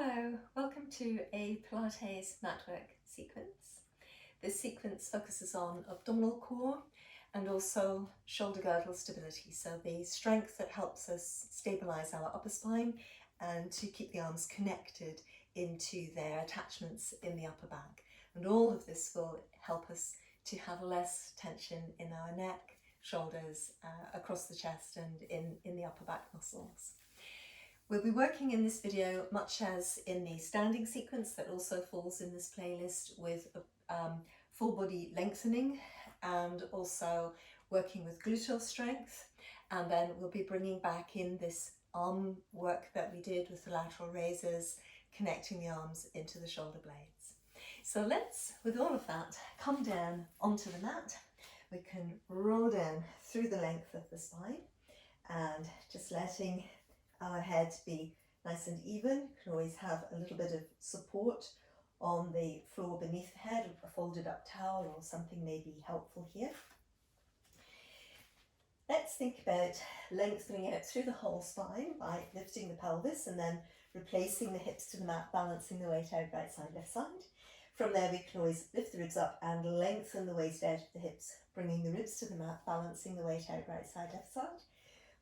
Hello, welcome to a Pilates mat work sequence. This sequence focuses on abdominal core and also shoulder girdle stability, so the strength that helps us stabilise our upper spine and to keep the arms connected into their attachments in the upper back. And all of this will help us to have less tension in our neck, shoulders, across the chest and in the upper back muscles. We'll be working in this video, much as in the standing sequence that also falls in this playlist, with full body lengthening and also working with gluteal strength. And then we'll be bringing back in this arm work that we did with the lateral raises, connecting the arms into the shoulder blades. So let's, with all of that, come down onto the mat. We can roll down through the length of the spine and just letting our head be nice and even. You can always have a little bit of support on the floor beneath the head, a folded up towel or something may be helpful here. Let's think about lengthening out through the whole spine by lifting the pelvis and then replacing the hips to the mat, balancing the weight out right side, left side. From there we can always lift the ribs up and lengthen the waist out of the hips, bringing the ribs to the mat, balancing the weight out right side, left side.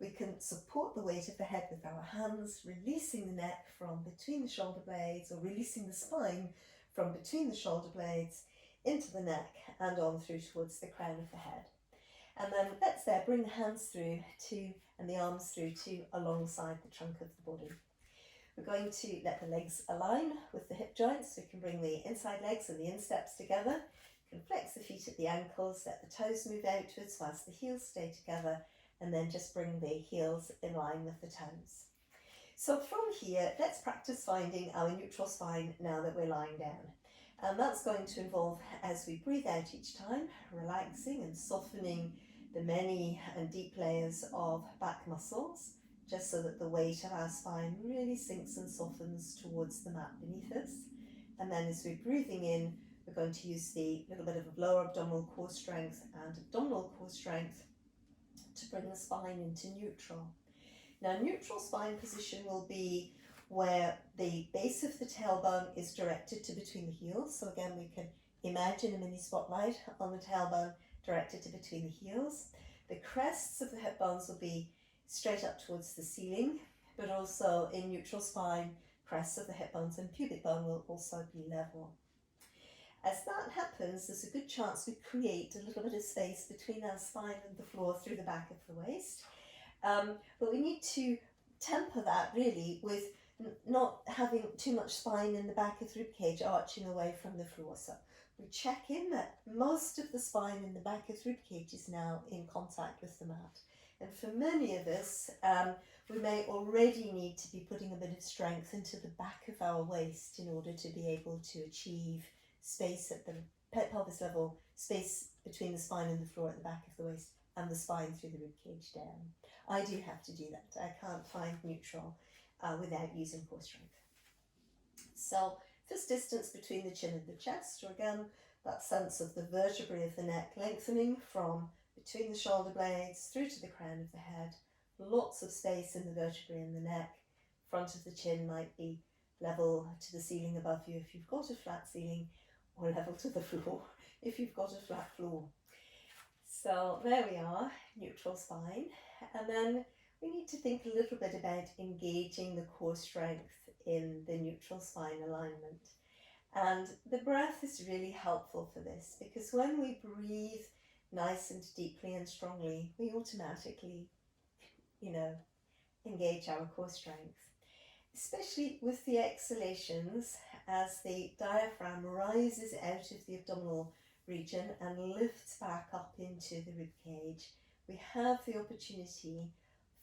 We can support the weight of the head with our hands, releasing the neck from between the shoulder blades, or releasing the spine from between the shoulder blades into the neck and on through towards the crown of the head. And then let's there bring the hands through to and the arms through to alongside the trunk of the body. We're going to let the legs align with the hip joints. We can bring the inside legs and the insteps together. You can flex the feet at the ankles, let the toes move outwards whilst the heels stay together, and then just bring the heels in line with the toes. So from here, let's practice finding our neutral spine now that we're lying down. And that's going to involve, as we breathe out each time, relaxing and softening the many and deep layers of back muscles, just so that the weight of our spine really sinks and softens towards the mat beneath us. And then as we're breathing in, we're going to use the little bit of lower abdominal core strength and abdominal core strength to bring the spine into neutral. Now, neutral spine position will be where the base of the tailbone is directed to between the heels. So again, we can imagine a mini spotlight on the tailbone directed to between the heels. The crests of the hip bones will be straight up towards the ceiling, but also in neutral spine, crests of the hip bones and pubic bone will also be level. As that happens, there's a good chance we create a little bit of space between our spine and the floor through the back of the waist. But we need to temper that really with not having too much spine in the back of the ribcage arching away from the floor. So we check in that most of the spine in the back of the ribcage is now in contact with the mat. And for many of us, we may already need to be putting a bit of strength into the back of our waist in order to be able to achieve space at the pelvis level, space between the spine and the floor at the back of the waist, and the spine through the ribcage down. I do have to do that. I can't find neutral without using core strength. So this distance between the chin and the chest, or again, that sense of the vertebrae of the neck lengthening from between the shoulder blades through to the crown of the head. Lots of space in the vertebrae in the neck. Front of the chin might be level to the ceiling above you if you've got a flat ceiling, or level to the floor if you've got a flat floor. So there we are, neutral spine. And then we need to think a little bit about engaging the core strength in the neutral spine alignment. And the breath is really helpful for this, because when we breathe nice and deeply and strongly, we automatically, engage our core strength. Especially with the exhalations, as the diaphragm rises out of the abdominal region and lifts back up into the rib cage, we have the opportunity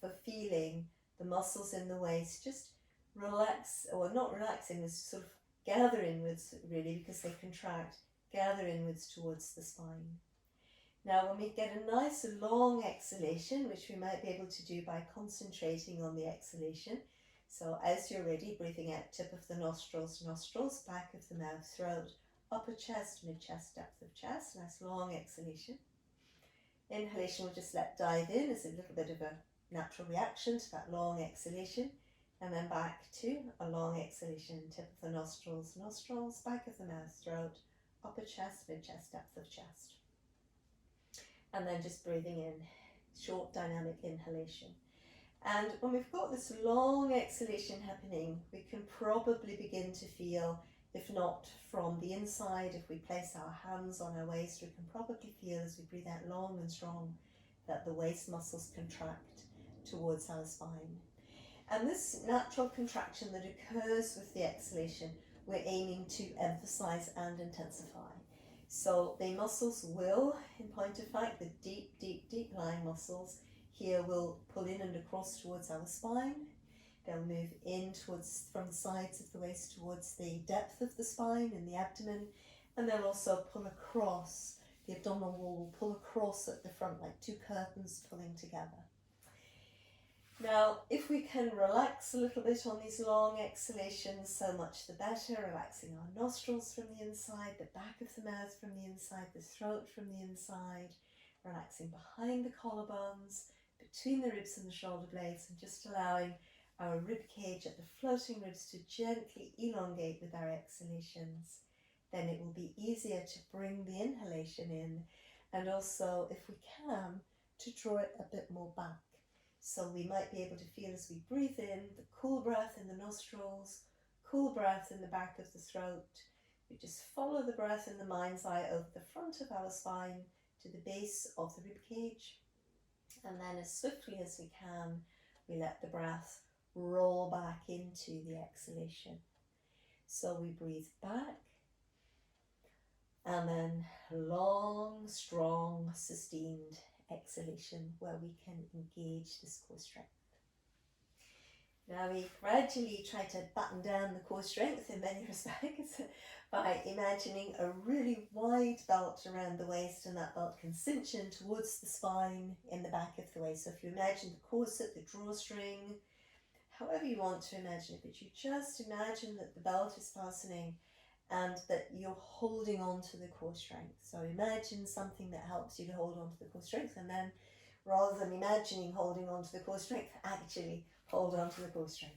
for feeling the muscles in the waist just relax, or not relaxing, as sort of gather inwards really, because they contract, gather inwards towards the spine. Now when we get a nice long exhalation, which we might be able to do by concentrating on the exhalation, so as you're ready, breathing out, tip of the nostrils, nostrils, back of the mouth, throat, upper chest, mid-chest, depth of chest, nice long exhalation. Inhalation we'll just let dive in as a little bit of a natural reaction to that long exhalation. And then back to a long exhalation, tip of the nostrils, nostrils, back of the mouth, throat, upper chest, mid-chest, depth of chest. And then just breathing in, short dynamic inhalation. And when we've got this long exhalation happening, we can probably begin to feel, if not from the inside, if we place our hands on our waist, we can probably feel as we breathe out long and strong that the waist muscles contract towards our spine. And this natural contraction that occurs with the exhalation, we're aiming to emphasize and intensify. So the muscles will, in point of fact, the deep, deep, deep lying muscles here will pull in and across towards our spine. They'll move in towards, from the sides of the waist towards the depth of the spine and the abdomen, and they'll also pull across. The abdominal wall will pull across at the front like two curtains pulling together. Now, if we can relax a little bit on these long exhalations, so much the better, relaxing our nostrils from the inside, the back of the mouth from the inside, the throat from the inside, relaxing behind the collarbones, between the ribs and the shoulder blades, and just allowing our rib cage at the floating ribs to gently elongate with our exhalations. Then it will be easier to bring the inhalation in, and also, if we can, to draw it a bit more back. So we might be able to feel as we breathe in, the cool breath in the nostrils, cool breath in the back of the throat. We just follow the breath in the mind's eye over the front of our spine to the base of the rib cage. And then as swiftly as we can, we let the breath roll back into the exhalation. So we breathe back, and then long, strong, sustained exhalation where we can engage this core strength. Now we gradually try to batten down the core strength in many respects by imagining a really wide belt around the waist, and that belt can cinch in towards the spine in the back of the waist. So if you imagine the corset, the drawstring, however you want to imagine it, but you just imagine that the belt is fastening and that you're holding on to the core strength. So imagine something that helps you to hold on to the core strength, and then rather than imagining holding on to the core strength, actually hold on to the core strength.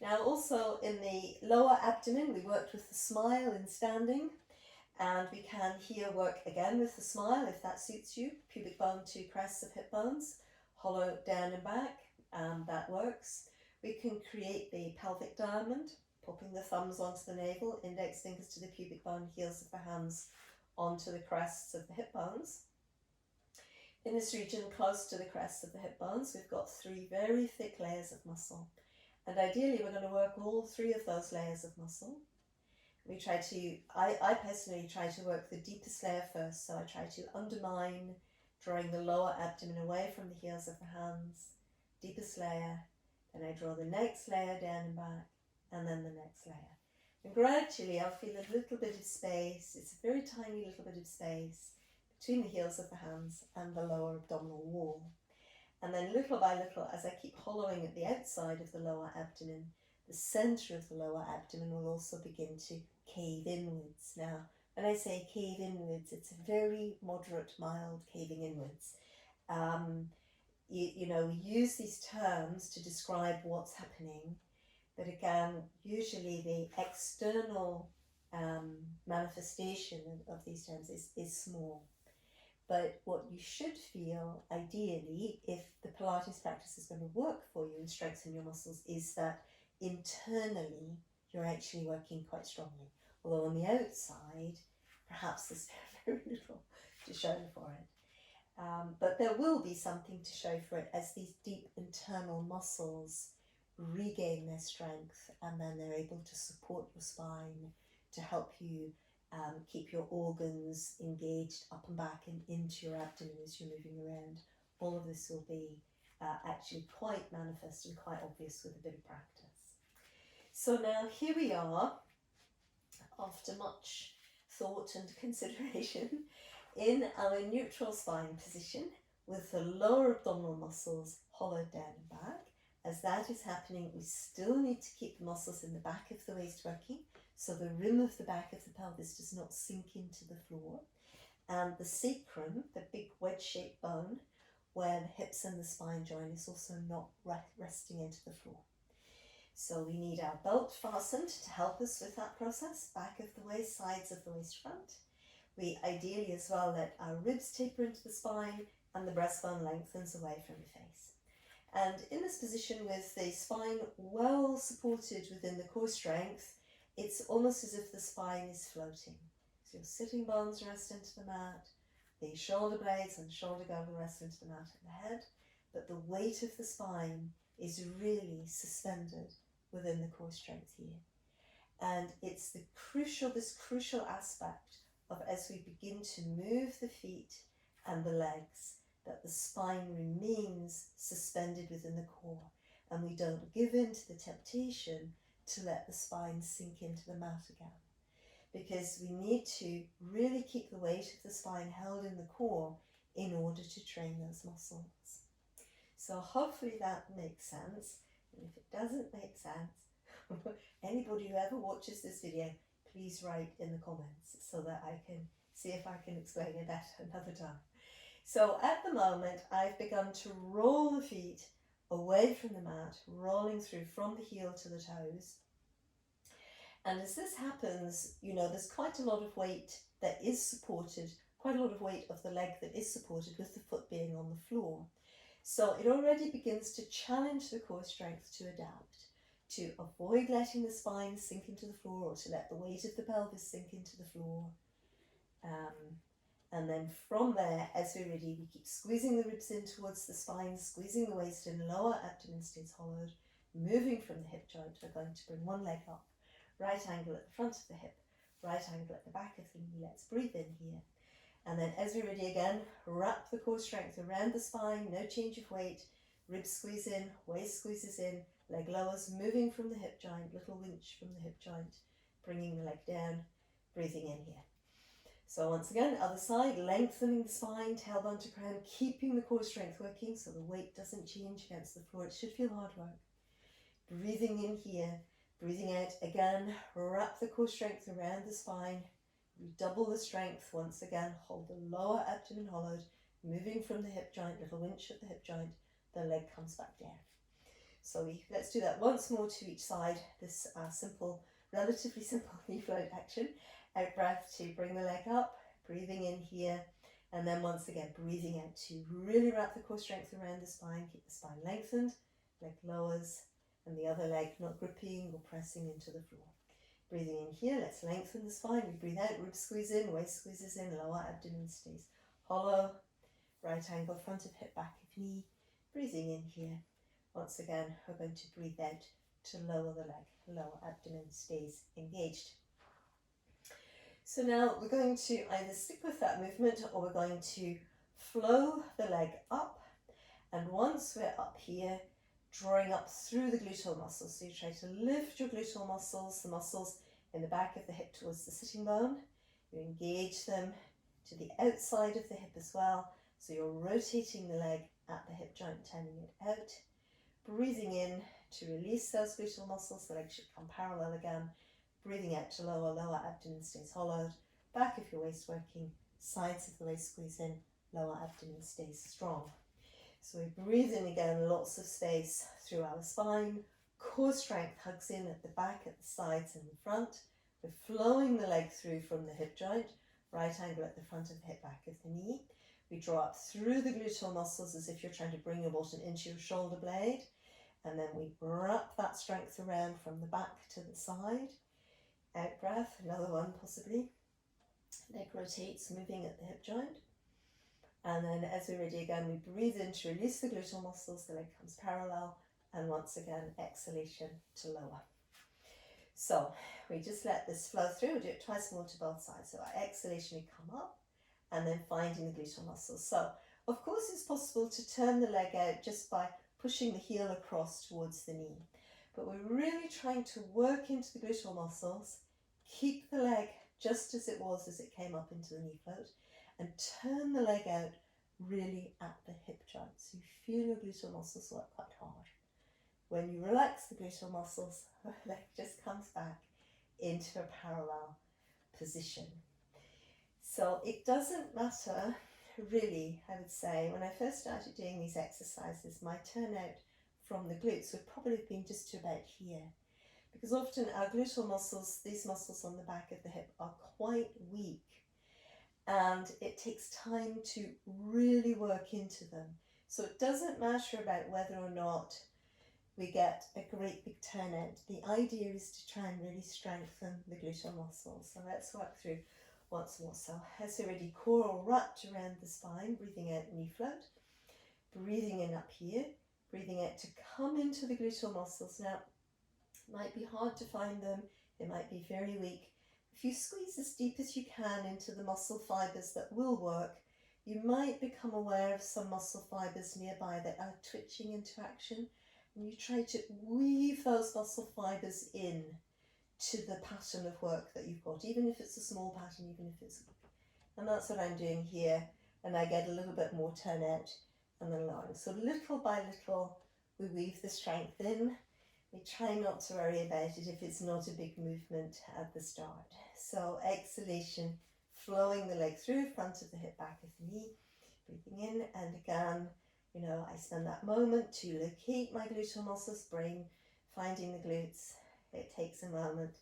Now also in the lower abdomen, we worked with the smile in standing, and we can here work again with the smile if that suits you. Pubic bone to crests of hip bones, hollow down and back, that works. We can create the pelvic diamond, popping the thumbs onto the navel, index fingers to the pubic bone, heels of the hands onto the crests of the hip bones. In this region, close to the crests of the hip bones, we've got three very thick layers of muscle. And ideally, we're going to work all three of those layers of muscle. We try to, I personally try to work the deepest layer first. So I try to undermine, drawing the lower abdomen away from the heels of the hands, deepest layer. Then I draw the next layer down and back, and then the next layer. And gradually I'll feel a little bit of space, it's a very tiny little bit of space between the heels of the hands and the lower abdominal wall. And then little by little, as I keep hollowing at the outside of the lower abdomen, the centre of the lower abdomen will also begin to cave inwards. Now, when I say cave inwards, it's a very moderate, mild caving inwards. You know, we use these terms to describe what's happening, but again, usually the external manifestation of these terms is small. But what you should feel, ideally, if the Pilates practice is going to work for you and strengthen your muscles, is that internally you're actually working quite strongly. Although on the outside, perhaps there's very little to show for it. But there will be something to show for it as these deep internal muscles regain their strength, and then they're able to support your spine to help you keep your organs engaged up and back and into your abdomen as you're moving around. All of this will be actually quite manifest and quite obvious with a bit of practice. So now here we are, after much thought and consideration, in our neutral spine position with the lower abdominal muscles hollowed down and back. As that is happening, we still need to keep the muscles in the back of the waist working, so the rim of the back of the pelvis does not sink into the floor. And the sacrum, the big wedge-shaped bone, where the hips and the spine join, is also not resting into the floor. So we need our belt fastened to help us with that process, back of the waist, sides of the waist, front. We ideally as well let our ribs taper into the spine and the breastbone lengthens away from the face. And in this position with the spine well supported within the core strength, it's almost as if the spine is floating. So your sitting bones rest into the mat, the shoulder blades and shoulder girdle rest into the mat at the head, but the weight of the spine is really suspended within the core strength here. And it's this crucial aspect of, as we begin to move the feet and the legs, that the spine remains suspended within the core and we don't give in to the temptation to let the spine sink into the mat again. Because we need to really keep the weight of the spine held in the core in order to train those muscles. So hopefully that makes sense. And if it doesn't make sense, anybody who ever watches this video, please write in the comments so that I can see if I can explain it better another time. So at the moment, I've begun to roll the feet away from the mat, rolling through from the heel to the toes. And as this happens, there's quite a lot of weight that is supported, quite a lot of weight of the leg that is supported with the foot being on the floor. So it already begins to challenge the core strength to adapt, to avoid letting the spine sink into the floor or to let the weight of the pelvis sink into the floor. And then from there, as we're ready, we keep squeezing the ribs in towards the spine, squeezing the waist in, lower abdomen stays hollowed, moving from the hip joint. We're going to bring one leg up, right angle at the front of the hip, right angle at the back of the knee. Let's breathe in here. And then as we're ready again, wrap the core strength around the spine, no change of weight, ribs squeeze in, waist squeezes in, leg lowers, moving from the hip joint, little winch from the hip joint, bringing the leg down, breathing in here. So once again, other side, lengthening the spine, tailbone to crown, keeping the core strength working so the weight doesn't change against the floor. It should feel hard work. Breathing in here, breathing out again, wrap the core strength around the spine, redouble the strength once again, hold the lower abdomen hollowed, moving from the hip joint, little winch at the hip joint, the leg comes back down. So let's do that once more to each side, this relatively simple knee float action. Out breath to bring the leg up, breathing in here, and then once again breathing out to really wrap the core strength around the spine, keep the spine lengthened, leg lowers, and the other leg not gripping or pressing into the floor. Breathing in here, let's lengthen the spine, we breathe out, ribs squeeze in, waist squeezes in, lower abdomen stays hollow, right angle, front of hip, back of knee, breathing in here. Once again, we're going to breathe out to lower the leg, lower abdomen stays engaged. So now we're going to either stick with that movement or we're going to flow the leg up. And once we're up here, drawing up through the gluteal muscles. So you try to lift your gluteal muscles, the muscles in the back of the hip towards the sitting bone. You engage them to the outside of the hip as well. So you're rotating the leg at the hip joint, turning it out. Breathing in to release those gluteal muscles, the leg should come parallel again. Breathing out to lower abdomen stays hollowed, back of your waist working, sides of the waist squeeze in, lower abdomen stays strong. So we breathe in again, lots of space through our spine, core strength hugs in at the back, at the sides and the front. We're flowing the leg through from the hip joint, right angle at the front of the hip, back of the knee. We draw up through the gluteal muscles as if you're trying to bring your bottom into your shoulder blade. And then we wrap that strength around from the back to the side. Out breath, another one possibly. Leg rotates, moving at the hip joint. And then as we're ready again, we breathe in to release the gluteal muscles, the leg comes parallel, and once again, exhalation to lower. So we just let this flow through, we'll do it twice more to both sides. So our exhalation, we come up, and then finding the gluteal muscles. So of course it's possible to turn the leg out just by pushing the heel across towards the knee. But we're really trying to work into the gluteal muscles, keep the leg just as it was as it came up into the knee float, and turn the leg out really at the hip joint. So you feel your gluteal muscles work quite hard. When you relax the gluteal muscles, the leg just comes back into a parallel position. So it doesn't matter really, I would say, when I first started doing these exercises, my turnout from the glutes would probably have been just to about here. Because often our gluteal muscles, these muscles on the back of the hip, are quite weak. And it takes time to really work into them. So it doesn't matter about whether or not we get a great big turnout. The idea is to try and really strengthen the gluteal muscles. So let's work through once more. So as you're ready, core all wrapped around the spine, breathing out knee float, breathing in up here, breathing out to come into the gluteal muscles. Now, it might be hard to find them, they might be very weak. If you squeeze as deep as you can into the muscle fibres that will work, you might become aware of some muscle fibres nearby that are twitching into action, and you try to weave those muscle fibres in to the pattern of work that you've got, even if it's a small pattern, even if it's weak. And that's what I'm doing here, and I get a little bit more turnout and then lowering. So little by little, we weave the strength in. We try not to worry about it if it's not a big movement at the start. So exhalation, flowing the leg through, front of the hip, back of the knee, breathing in, and again, you know, I spend that moment to locate my gluteal muscles, brain, finding the glutes. It takes a moment.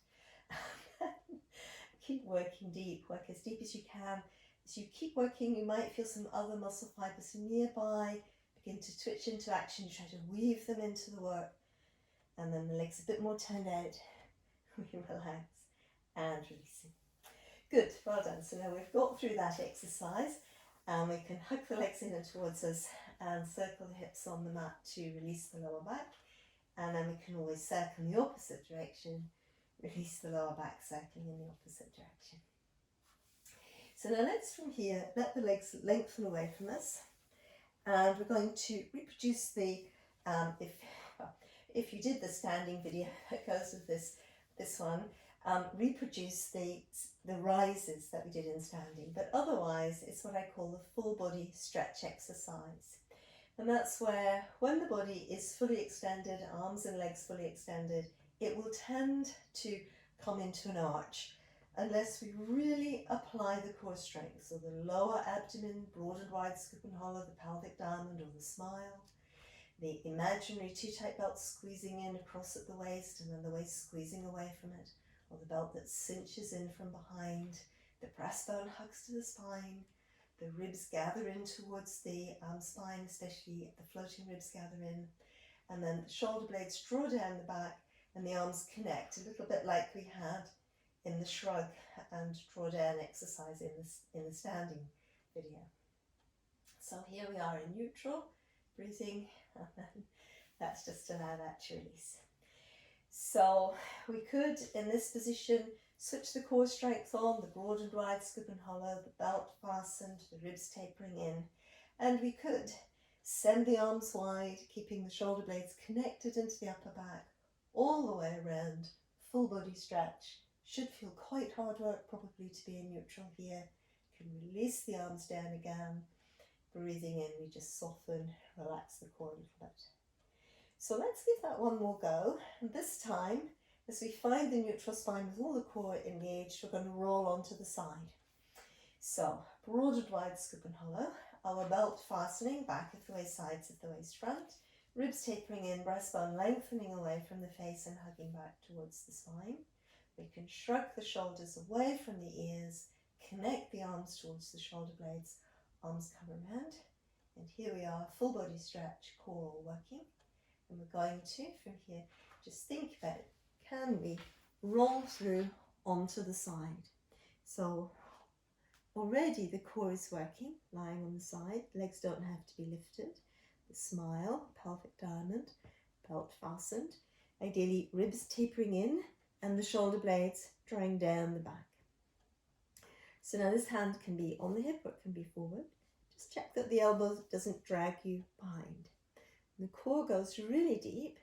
Keep working deep, work as deep as you can. As you keep working, you might feel some other muscle fibers nearby begin to twitch into action. You try to weave them into the work. And then the legs a bit more turned out. We relax and releasing. Good, well done. So now we've got through that exercise, and we can hug the legs in and towards us and circle the hips on the mat to release the lower back. And then we can always circle in the opposite direction, release the lower back, circling in the opposite direction. So now let's from here let the legs lengthen away from us, and we're going to reproduce the if you did the standing video that goes with this one, reproduce the rises that we did in standing. But otherwise, it's what I call the full body stretch exercise. And that's where, when the body is fully extended, arms and legs fully extended, it will tend to come into an arch unless we really apply the core strength. So the lower abdomen, broad and wide scoop and hollow, the pelvic diamond or the smile. The imaginary two-tight belt squeezing in across at the waist, and then the waist squeezing away from it, or the belt that cinches in from behind. The breastbone hugs to the spine. The ribs gather in towards the spine, especially the floating ribs gather in. And then the shoulder blades draw down the back, and the arms connect, a little bit like we had in the shrug and draw down exercise in the standing video. So here we are in neutral, breathing, and then that's just allow that to release. So we could, in this position, switch the core strength on, the broad and wide scoop and hollow, the belt fastened, the ribs tapering in, and we could send the arms wide, keeping the shoulder blades connected into the upper back, all the way around, full body stretch. Should feel quite hard work probably to be in neutral here. Can release the arms down again. Breathing in, we just soften, relax the core a little bit. So let's give that one more go. And this time, as we find the neutral spine with all the core engaged, we're going to roll onto the side. So, broad and wide scoop and hollow, our belt fastening back of the waist, sides of the waist front, ribs tapering in, breastbone lengthening away from the face and hugging back towards the spine. We can shrug the shoulders away from the ears, connect the arms towards the shoulder blades, arms come around, and here we are, full body stretch, core all working. And we're going to, from here, just think about, can we roll through onto the side? So already the core is working, lying on the side, legs don't have to be lifted. The smile, pelvic diamond, belt fastened, ideally ribs tapering in and the shoulder blades drawing down the back. So now this hand can be on the hip or it can be forward. Just check that the elbow doesn't drag you behind. The core goes really deep,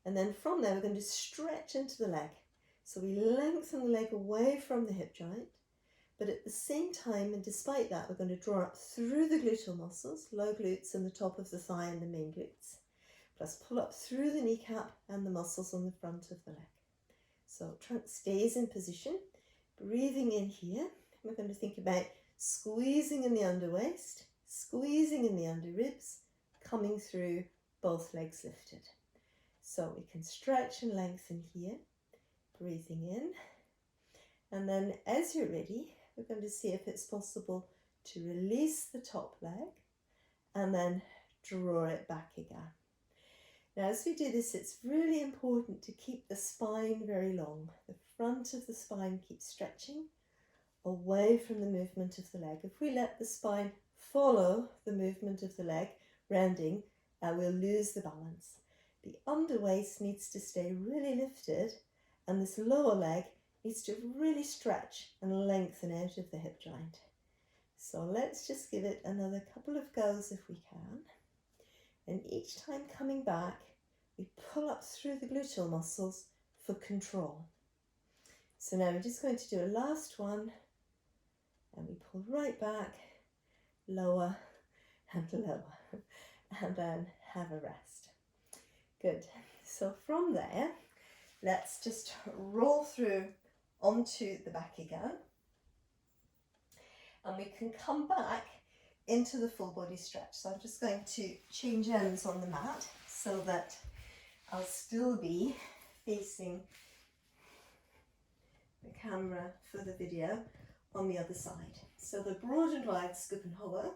and then from there we're going to stretch into the leg. So we lengthen the leg away from the hip joint, but at the same time, and despite that, we're going to draw up through the gluteal muscles, low glutes and the top of the thigh and the main glutes, plus pull up through the kneecap and the muscles on the front of the leg. So trunk stays in position, breathing in here. We're going to think about squeezing in the underwaist, squeezing in the under ribs, coming through, both legs lifted. So we can stretch and lengthen here, breathing in. And then as you're ready, we're going to see if it's possible to release the top leg and then draw it back again. Now, as we do this, it's really important to keep the spine very long. The front of the spine keeps stretching away from the movement of the leg. If we let the spine follow the movement of the leg, rounding, we'll lose the balance. The underwaist needs to stay really lifted, and this lower leg needs to really stretch and lengthen out of the hip joint. So let's just give it another couple of goes if we can. And each time coming back, we pull up through the gluteal muscles for control. So now we're just going to do a last one, and we pull right back, lower and lower, and then have a rest. Good. So from there, let's just roll through onto the back again, and we can come back into the full body stretch. So I'm just going to change ends on the mat so that I'll still be facing the camera for the video on the other side. So the broad and wide scoop and hover,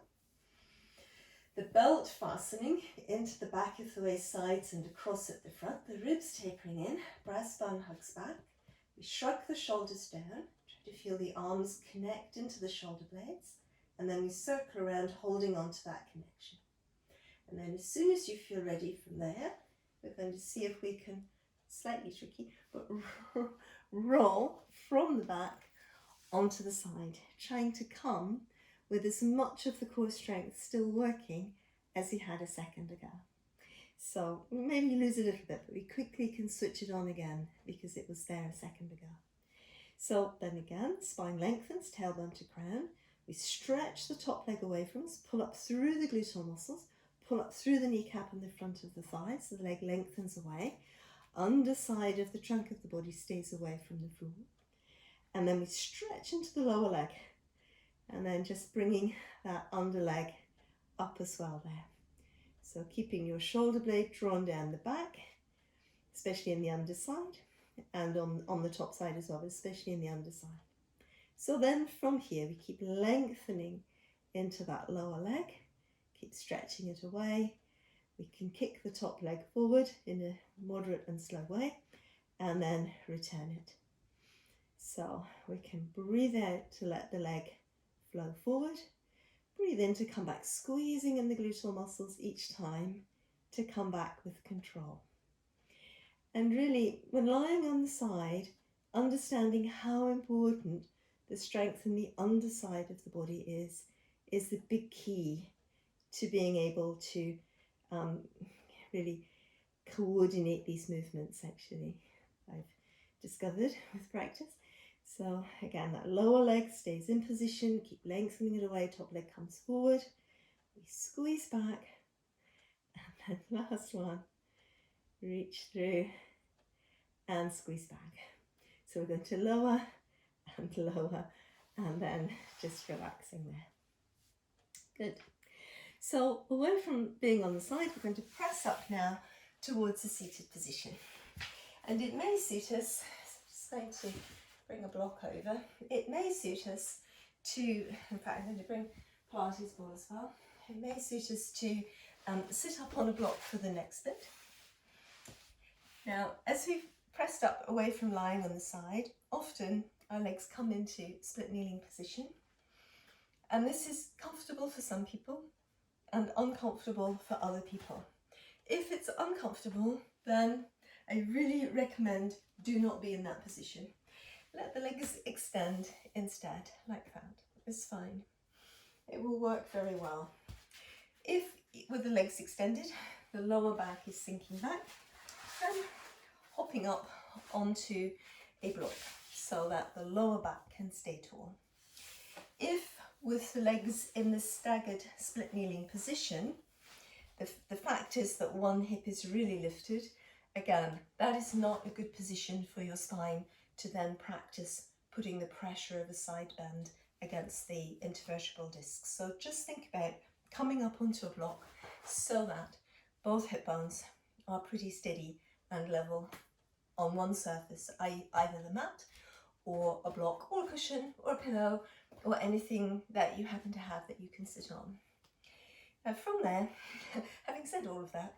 the belt fastening into the back of the waist sides and across at the front, the ribs tapering in, breastbone hugs back. We shrug the shoulders down, try to feel the arms connect into the shoulder blades, and then we circle around holding on to that connection. And then as soon as you feel ready from there, we're going to see if we can, slightly tricky, but roll from the back onto the side, trying to come with as much of the core strength still working as you had a second ago. So maybe you lose a little bit, but we quickly can switch it on again because it was there a second ago. So then again, spine lengthens, tailbone to crown. We stretch the top leg away from us, pull up through the gluteal muscles, pull up through the kneecap and the front of the thigh, so the leg lengthens away. Underside of the trunk of the body stays away from the floor. And then we stretch into the lower leg, and then just bringing that under leg up as well there. So keeping your shoulder blade drawn down the back, especially in the underside, and on the top side as well, but especially in the underside. So then from here, we keep lengthening into that lower leg, keep stretching it away. We can kick the top leg forward in a moderate and slow way, and then return it. So we can breathe out to let the leg flow forward. Breathe in to come back, squeezing in the gluteal muscles each time to come back with control. And really, when lying on the side, understanding how important the strength in the underside of the body is the big key to being able to really coordinate these movements, actually, I've discovered with practice. So again, that lower leg stays in position, keep lengthening it away, top leg comes forward, we squeeze back, and then last one, reach through and squeeze back. So we're going to lower and lower, and then just relaxing there. Good. So away from being on the side, we're going to press up now towards a seated position. And it may suit us, so I'm just going to bring a block over. It may suit us to, in fact I'm going to bring Pilates ball as well. It may suit us to sit up on a block for the next bit. Now, as we've pressed up away from lying on the side, often our legs come into split kneeling position. And this is comfortable for some people and uncomfortable for other people. If it's uncomfortable, then I really recommend do not be in that position. Let the legs extend instead, like that. It's fine. It will work very well. If, with the legs extended, the lower back is sinking back, then hopping up onto a block so that the lower back can stay tall. If with the legs in the staggered split kneeling position, the fact is that one hip is really lifted, again, that is not a good position for your spine to then practice putting the pressure of a side bend against the intervertebral discs. So just think about coming up onto a block so that both hip bones are pretty steady and level on one surface, either the mat or a block or a cushion or a pillow or anything that you happen to have that you can sit on. Now from there, having said all of that,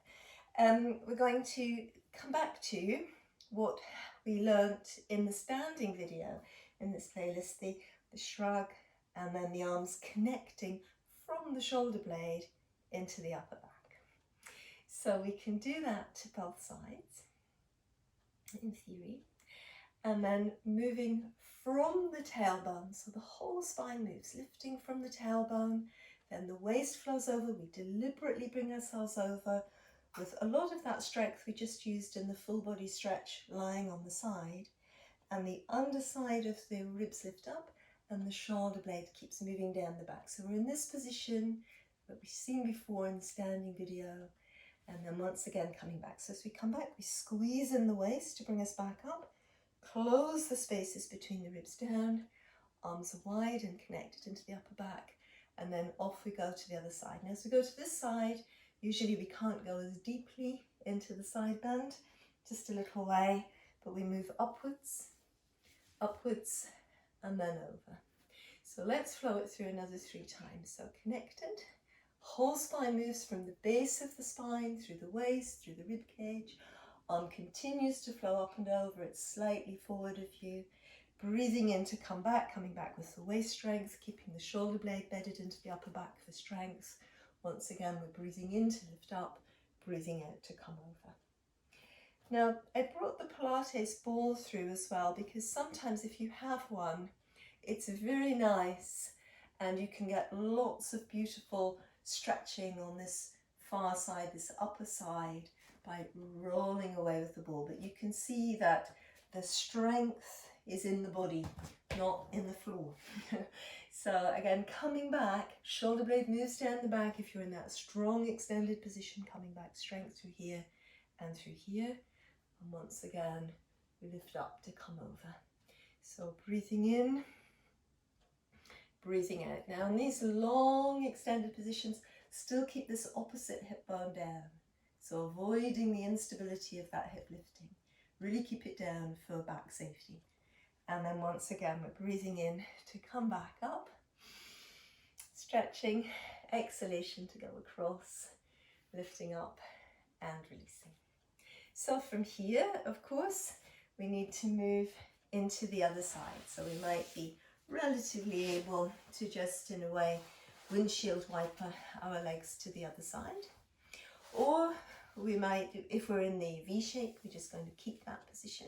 we're going to come back to what we learnt in the standing video in this playlist, the shrug and then the arms connecting from the shoulder blade into the upper back. So we can do that to both sides in theory, and then moving from the tailbone, so the whole spine moves, lifting from the tailbone, then the waist flows over. We deliberately bring ourselves over with a lot of that strength we just used in the full body stretch lying on the side, and the underside of the ribs lift up and the shoulder blade keeps moving down the back. So we're in this position that we've seen before in the standing video, and then once again coming back. So as we come back, we squeeze in the waist to bring us back up, close the spaces between the ribs down, arms are wide and connected into the upper back, and then off we go to the other side. Now as we go to this side, usually we can't go as deeply into the side bend, just a little way, but we move upwards, upwards, and then over. So let's flow it through another 3 times. So connected, whole spine moves from the base of the spine through the waist, through the rib cage. Arm continues to flow up and over, it's slightly forward of you. Breathing in to come back, coming back with the waist strength, keeping the shoulder blade bedded into the upper back for strength. Once again, we're breathing in to lift up, breathing out to come over. Now, I brought the Pilates ball through as well, because sometimes if you have one, it's very nice and you can get lots of beautiful stretching on this far side, this upper side, by rolling away with the ball. But you can see that the strength is in the body, not in the floor. So again, coming back, shoulder blade moves down the back if you're in that strong extended position, coming back, strength through here and through here. And once again, we lift up to come over. So breathing in, breathing out. Now in these long extended positions, still keep this opposite hip bone down. So avoiding the instability of that hip lifting. Really keep it down for back safety. And then once again, we're breathing in to come back up. Stretching, exhalation to go across, lifting up and releasing. So from here, of course, we need to move into the other side. So we might be relatively able to just, in a way, windshield wiper our legs to the other side. Or we might, if we're in the V shape, we're just going to keep that position.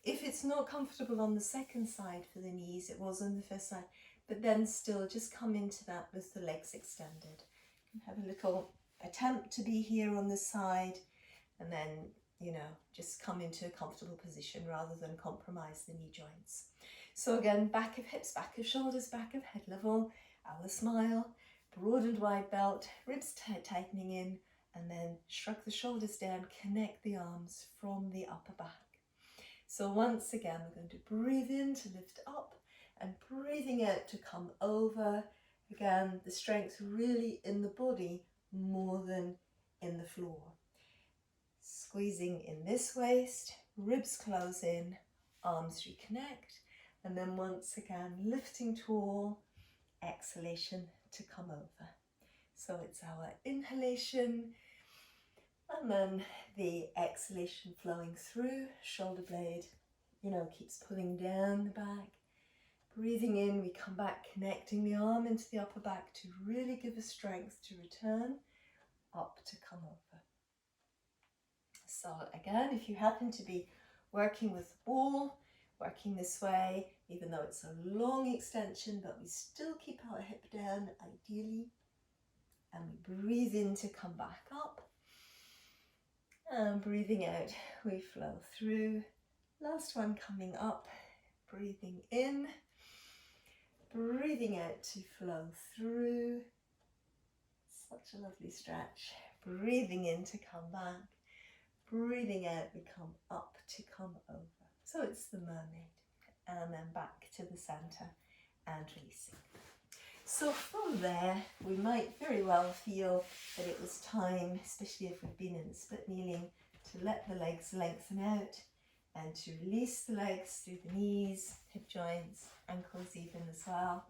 If it's not comfortable on the second side for the knees, it was on the first side, but then still just come into that with the legs extended. Have a little attempt to be here on this side, and then, you know, just come into a comfortable position rather than compromise the knee joints. So again, back of hips, back of shoulders, back of head level, our smile, broad and wide belt, ribs tightening in, and then shrug the shoulders down, connect the arms from the upper back. So once again, we're going to breathe in to lift up and breathing out to come over. Again, the strength really in the body more than in the floor. Squeezing in this waist, ribs close in, arms reconnect, and then once again, lifting tall, exhalation to come over. So it's our inhalation, and then the exhalation flowing through, shoulder blade, you know, keeps pulling down the back. Breathing in, we come back, connecting the arm into the upper back to really give us strength to return up to come over. So again, if you happen to be working with the ball, working this way, even though it's a long extension, but we still keep our hip down ideally, and we breathe in to come back up. And breathing out, we flow through. Last one coming up, breathing in, breathing out to flow through. Such a lovely stretch. Breathing in to come back, breathing out, we come up to come over. So it's the mermaid, and then back to the center and releasing. So from there, we might very well feel that it was time, especially if we've been in the split kneeling, to let the legs lengthen out and to release the legs through the knees, hip joints, ankles even as well,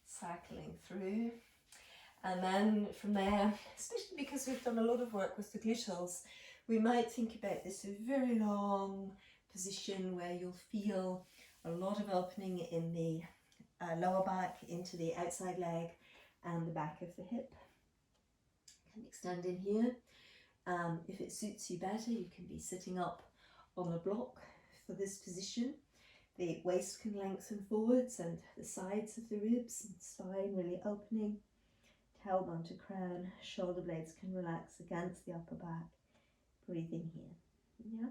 cycling through. And then from there, especially because we've done a lot of work with the gluteals, we might think about this very long position where you'll feel a lot of opening in the lower back into the outside leg and the back of the hip. You can extend in here. If it suits you better, you can be sitting up on a block for this position. The waist can lengthen forwards and the sides of the ribs and spine really opening. Tailbone to crown, shoulder blades can relax against the upper back. Breathing here. Yeah.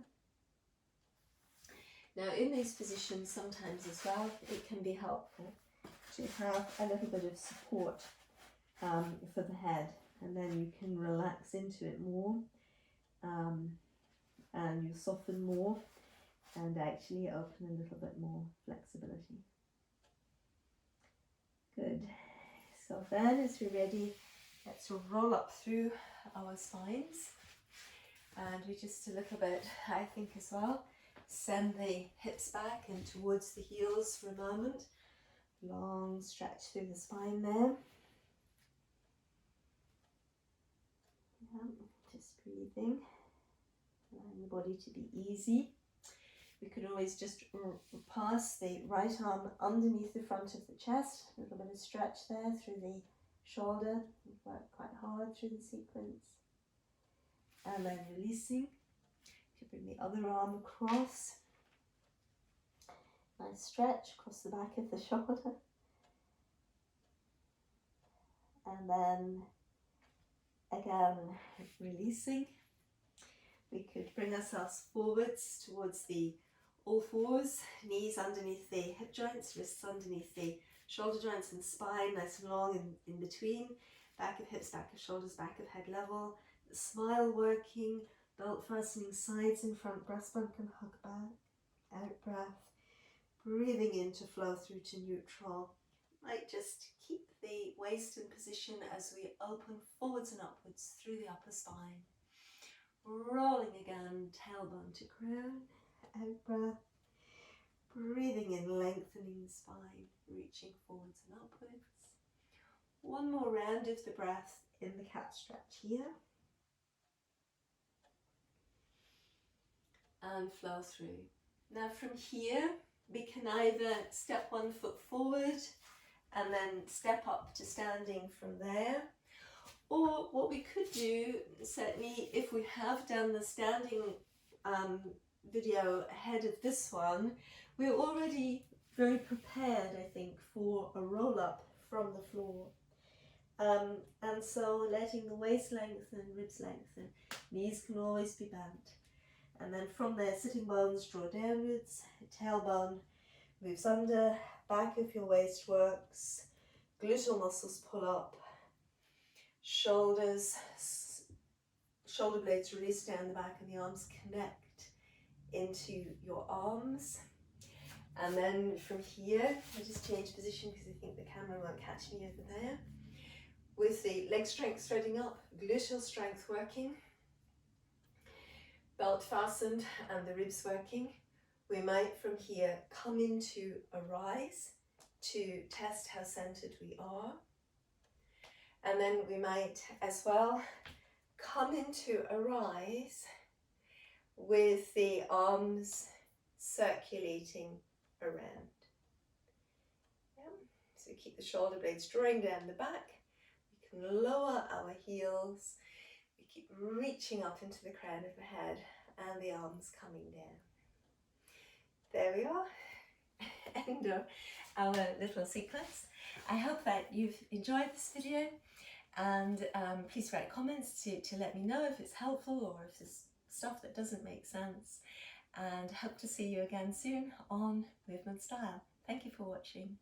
Now in these positions sometimes as well, it can be helpful to have a little bit of support for the head, and then you can relax into it more, and you soften more and actually open a little bit more flexibility. Good. So then as we're ready, let's roll up through our spines, and we just a little bit, I think as well, send the hips back and towards the heels for a moment. Long stretch through the spine there. Yeah, just breathing, allowing the body to be easy. We could always just pass the right arm underneath the front of the chest, a little bit of stretch there through the shoulder, work quite hard through the sequence. And then releasing, you could bring the other arm across. Nice stretch across the back of the shoulder. And then again, releasing. We could bring ourselves forwards towards the all fours, knees underneath the hip joints, wrists underneath the shoulder joints and spine, nice and long in between. Back of hips, back of shoulders, back of head level. The smile working, belt fastening sides in front, breastbone can hug back. Out breath. Breathing in to flow through to neutral. Might just keep the waist in position as we open forwards and upwards through the upper spine. Rolling again, tailbone to crown. Out breath. Breathing in, lengthening the spine, reaching forwards and upwards. One more round of the breath in the cat stretch here. And flow through. Now from here, we can either step one foot forward and then step up to standing from there. Or what we could do, certainly if we have done the standing video ahead of this one, we're already very prepared, I think, for a roll up from the floor. And so letting the waist lengthen, ribs lengthen, knees can always be bent. And then from there, sitting bones draw downwards, tailbone moves under, back of your waist works, gluteal muscles pull up, shoulders, shoulder blades release down the back and the arms connect into your arms. And then from here, I just change position because I think the camera won't catch me over there. With the leg strength threading up, gluteal strength working, belt fastened and the ribs working, we might from here come into a rise to test how centered we are. And then we might as well come into a rise with the arms circulating around. Yeah. So we keep the shoulder blades drawing down the back. We can lower our heels. We keep reaching up into the crown of the head and the arms coming down. There we are. End of our little sequence. I hope that you've enjoyed this video, and please write comments to let me know if it's helpful or if there's stuff that doesn't make sense, and hope to see you again soon on Movement Style. Thank you for watching.